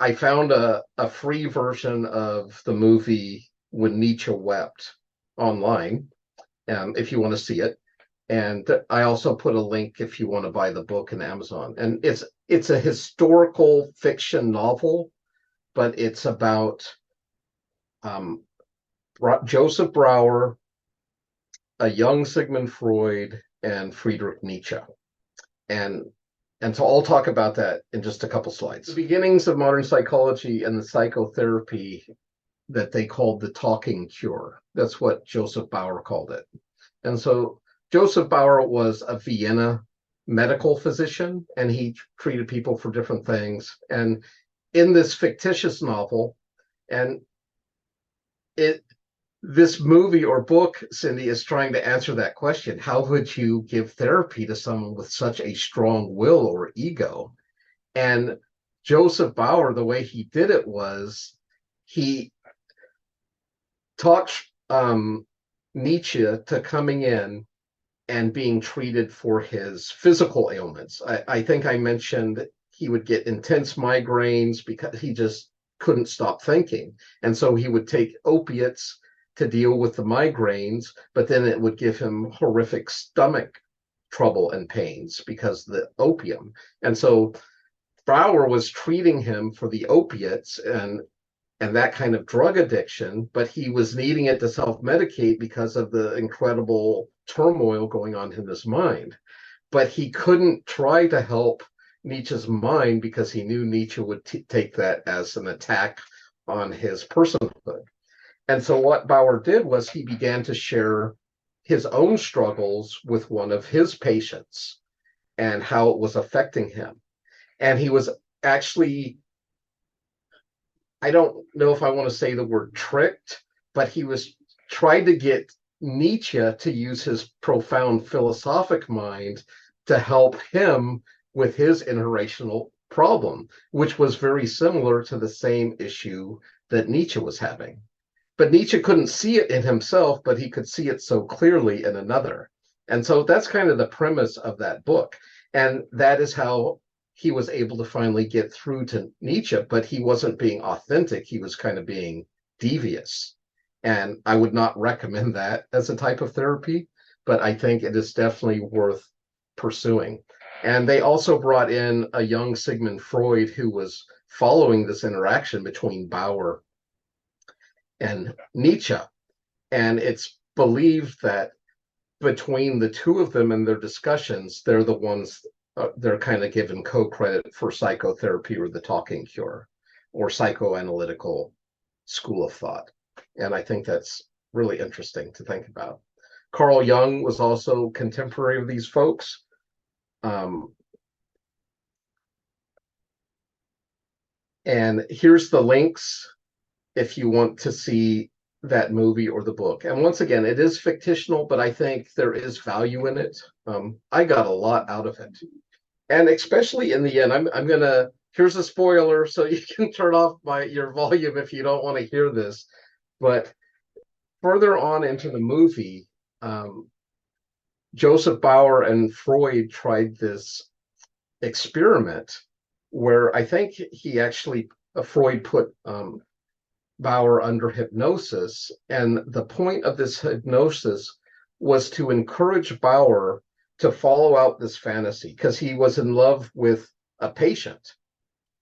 I found a free version of the movie When Nietzsche Wept online, if you want to see it. And I also put a link if you want to buy the book in Amazon. And it's a historical fiction novel, but it's about um, Joseph Brauer, a young Sigmund Freud, and Friedrich Nietzsche. And and so I'll talk about that in just a couple slides. The beginnings of modern psychology and the psychotherapy that they called the talking cure. That's what Joseph Bauer called it. And so Joseph Bauer was a Vienna medical physician, and he treated people for different things. And in this fictitious novel, and it this movie or book, Cindy, is trying to answer that question. How would you give therapy to someone with such a strong will or ego? And Joseph Bauer, the way he did it was he taught Nietzsche to coming in and being treated for his physical ailments. I think I mentioned he would get intense migraines because he just couldn't stop thinking. And so he would take opiates to deal with the migraines, but then it would give him horrific stomach trouble and pains because of the opium. And so Bauer was treating him for the opiates and that kind of drug addiction, but he was needing it to self-medicate because of the incredible turmoil going on in his mind. But he couldn't try to help Nietzsche's mind because he knew Nietzsche would take that as an attack on his personhood. And so what Bauer did was he began to share his own struggles with one of his patients and how it was affecting him. And he was actually, I don't know if I want to say the word tricked, but he was trying to get Nietzsche to use his profound philosophic mind to help him with his interracial problem, which was very similar to the same issue that Nietzsche was having. But Nietzsche couldn't see it in himself, but he could see it so clearly in another. And so that's kind of the premise of that book. And that is how he was able to finally get through to Nietzsche, but he wasn't being authentic. He was kind of being devious. And I would not recommend that as a type of therapy, but I think it is definitely worth pursuing. And they also brought in a young Sigmund Freud who was following this interaction between Bauer and Nietzsche. And it's believed that between the two of them and their discussions, they're the ones they're kind of given co-credit for psychotherapy or the talking cure or psychoanalytical school of thought. And I think that's really interesting to think about. Carl Jung was also contemporary of these folks. And here's the links if you want to see that movie or the book. And once again, it is fictional, but I think there is value in it. I got a lot out of it. And especially in the end, I'm gonna, here's a spoiler, so you can turn off your volume if you don't want to hear this. But further on into the movie, Joseph Bauer and Freud tried this experiment where I think he actually, Freud put Bauer under hypnosis. And the point of this hypnosis was to encourage Bauer to follow out this fantasy because he was in love with a patient.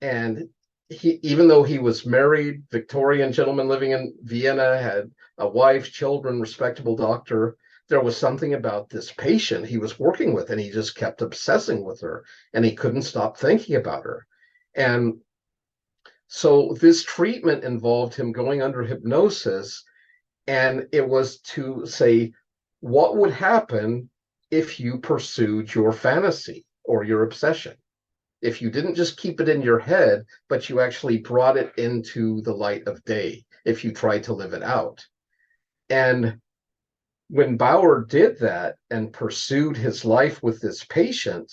And he, even though he was married, Victorian gentleman living in Vienna, had a wife, children, respectable doctor, there was something about this patient he was working with, and he just kept obsessing with her, and he couldn't stop thinking about her. And so this treatment involved him going under hypnosis, and it was to say, what would happen if you pursued your fantasy or your obsession? If you didn't just keep it in your head, but you actually brought it into the light of day, if you tried to live it out. And when Bauer did that and pursued his life with this patient,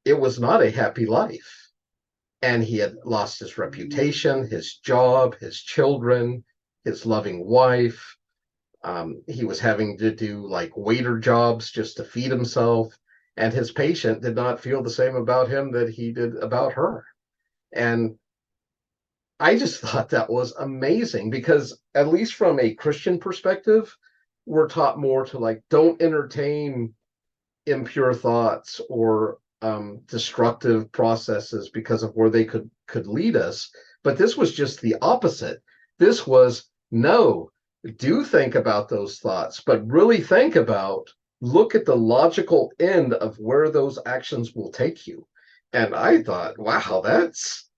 it was not a happy life. And he had lost his reputation, his job, his children, his loving wife. He was having to do like waiter jobs just to feed himself. And his patient did not feel the same about him that he did about her. And I just thought that was amazing because, at least from a Christian perspective, we're taught more to like, don't entertain impure thoughts or destructive processes because of where they could lead us. But this was just the opposite. This was no, do think about those thoughts, but really think about, look at the logical end of where those actions will take you. And I thought, wow, that's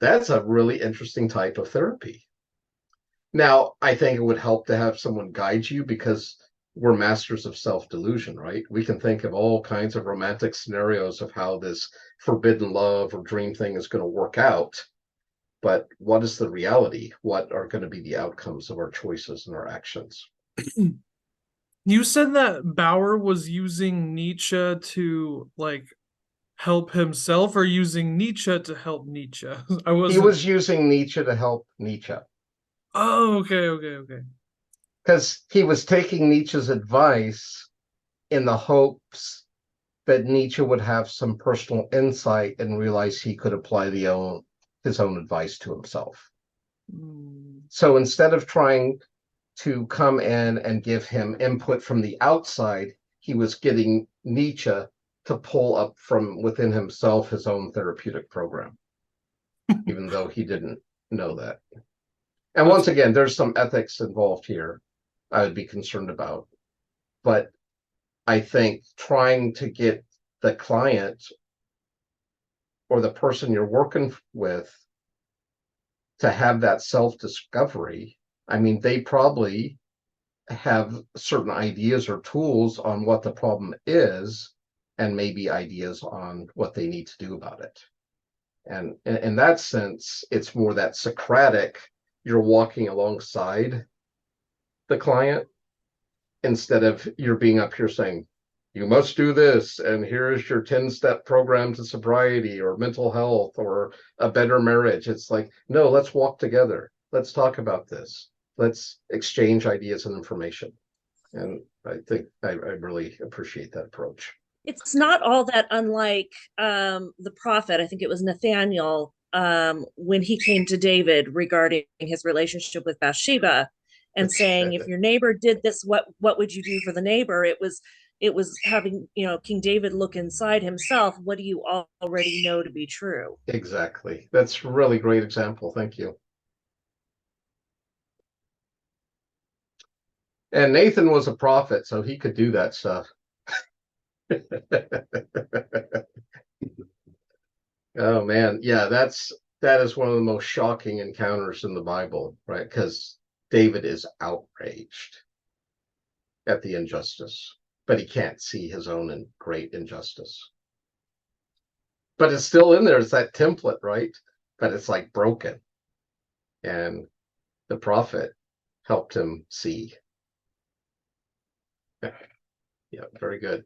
a really interesting type of therapy. Now, I think it would help to have someone guide you because we're masters of self-delusion, right? We can think of all kinds of romantic scenarios of how this forbidden love or dream thing is going to work out. But what is the reality? What are going to be the outcomes of our choices and our actions? You said that Bauer was using Nietzsche to like help himself or using Nietzsche to help Nietzsche. I He wasn't. was using Nietzsche to help Nietzsche Oh, okay, okay, okay. because he was taking Nietzsche's advice in the hopes that Nietzsche would have some personal insight and realize he could apply his own advice to himself. Mm. So instead of trying to come in and give him input from the outside, he was getting Nietzsche to pull up from within himself his own therapeutic program, even though he didn't know that. And That's once again, there's some ethics involved here I would be concerned about. But I think trying to get the client or the person you're working with to have that self discovery, I mean, they probably have certain ideas or tools on what the problem is, and maybe ideas on what they need to do about it. And in that sense, it's more that Socratic, you're walking alongside the client instead of you're being up here saying, you must do this, and here's your 10-step program to sobriety or mental health or a better marriage. It's like, no, let's walk together. Let's talk about this. Let's exchange ideas and information. And I think I really appreciate that approach. It's not all that unlike the prophet. I think it was Nathaniel when he came to David regarding his relationship with Bathsheba and saying, if your neighbor did this, what would you do for the neighbor? It was having, King David look inside himself. What do you already know to be true? Exactly. That's a really great example. Thank you. And Nathan was a prophet, so he could do that stuff. Oh man, yeah, that is one of the most shocking encounters in the Bible, right? Because David is outraged at the injustice, but he can't see his own great injustice. But it's still in there. It's that template, right? But it's like broken. And the prophet helped him see. Yeah, very good.